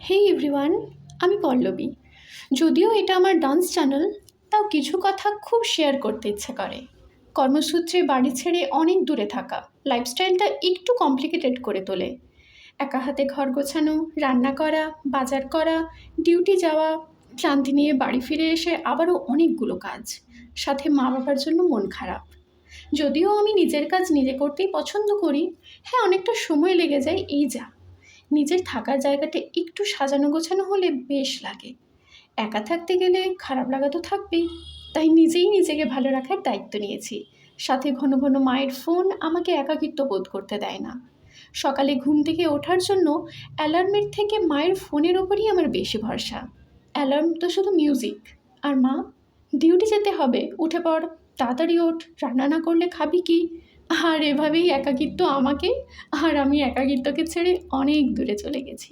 হেই everyone, আমি পল্লবী। যদিও এটা আমার ডান্স চ্যানেল, তাও কিছু কথা খুব শেয়ার করতে ইচ্ছে করে। কর্মসূত্রে বাড়ি ছেড়ে অনেক দূরে থাকা লাইফস্টাইলটা একটু কমপ্লিকেটেড করে তোলে। একা হাতে ঘর গোছানো, রান্না করা, বাজার করা, ডিউটি যাওয়া, ক্লান্তি নিয়ে বাড়ি ফিরে এসে আবারও অনেকগুলো কাজ, সাথে মা বাবার জন্য মন খারাপ। যদিও আমি নিজের কাজ নিজে করতেই পছন্দ করি, হ্যাঁ অনেকটা সময় লেগে যায় এই যা। নিজের থাকার জায়গাটা একটু সাজানো গোছানো হলে বেশ লাগে। একা থাকতে গেলে খারাপ লাগা তো থাকবেই, তাই নিজেই নিজেকে ভালো রাখার দায়িত্ব নিয়েছি। সাথে ঘন ঘন মায়ের ফোন আমাকে একাকিত্ব বোধ করতে দেয় না। সকালে ঘুম থেকে ওঠার জন্য অ্যালার্মের থেকে মায়ের ফোনের ওপরই আমার বেশি ভরসা। অ্যালার্ম তো শুধু মিউজিক, আর মা, ডিউটি যেতে হবে, উঠে পড়, তাড়াতাড়ি ওঠ, রান্না না করলে খাবি কি। আর এভাবেই একাকিত্ব আমাকে, আর আমি একাকিত্বকে ছেড়ে অনেক দূরে চলে গেছি।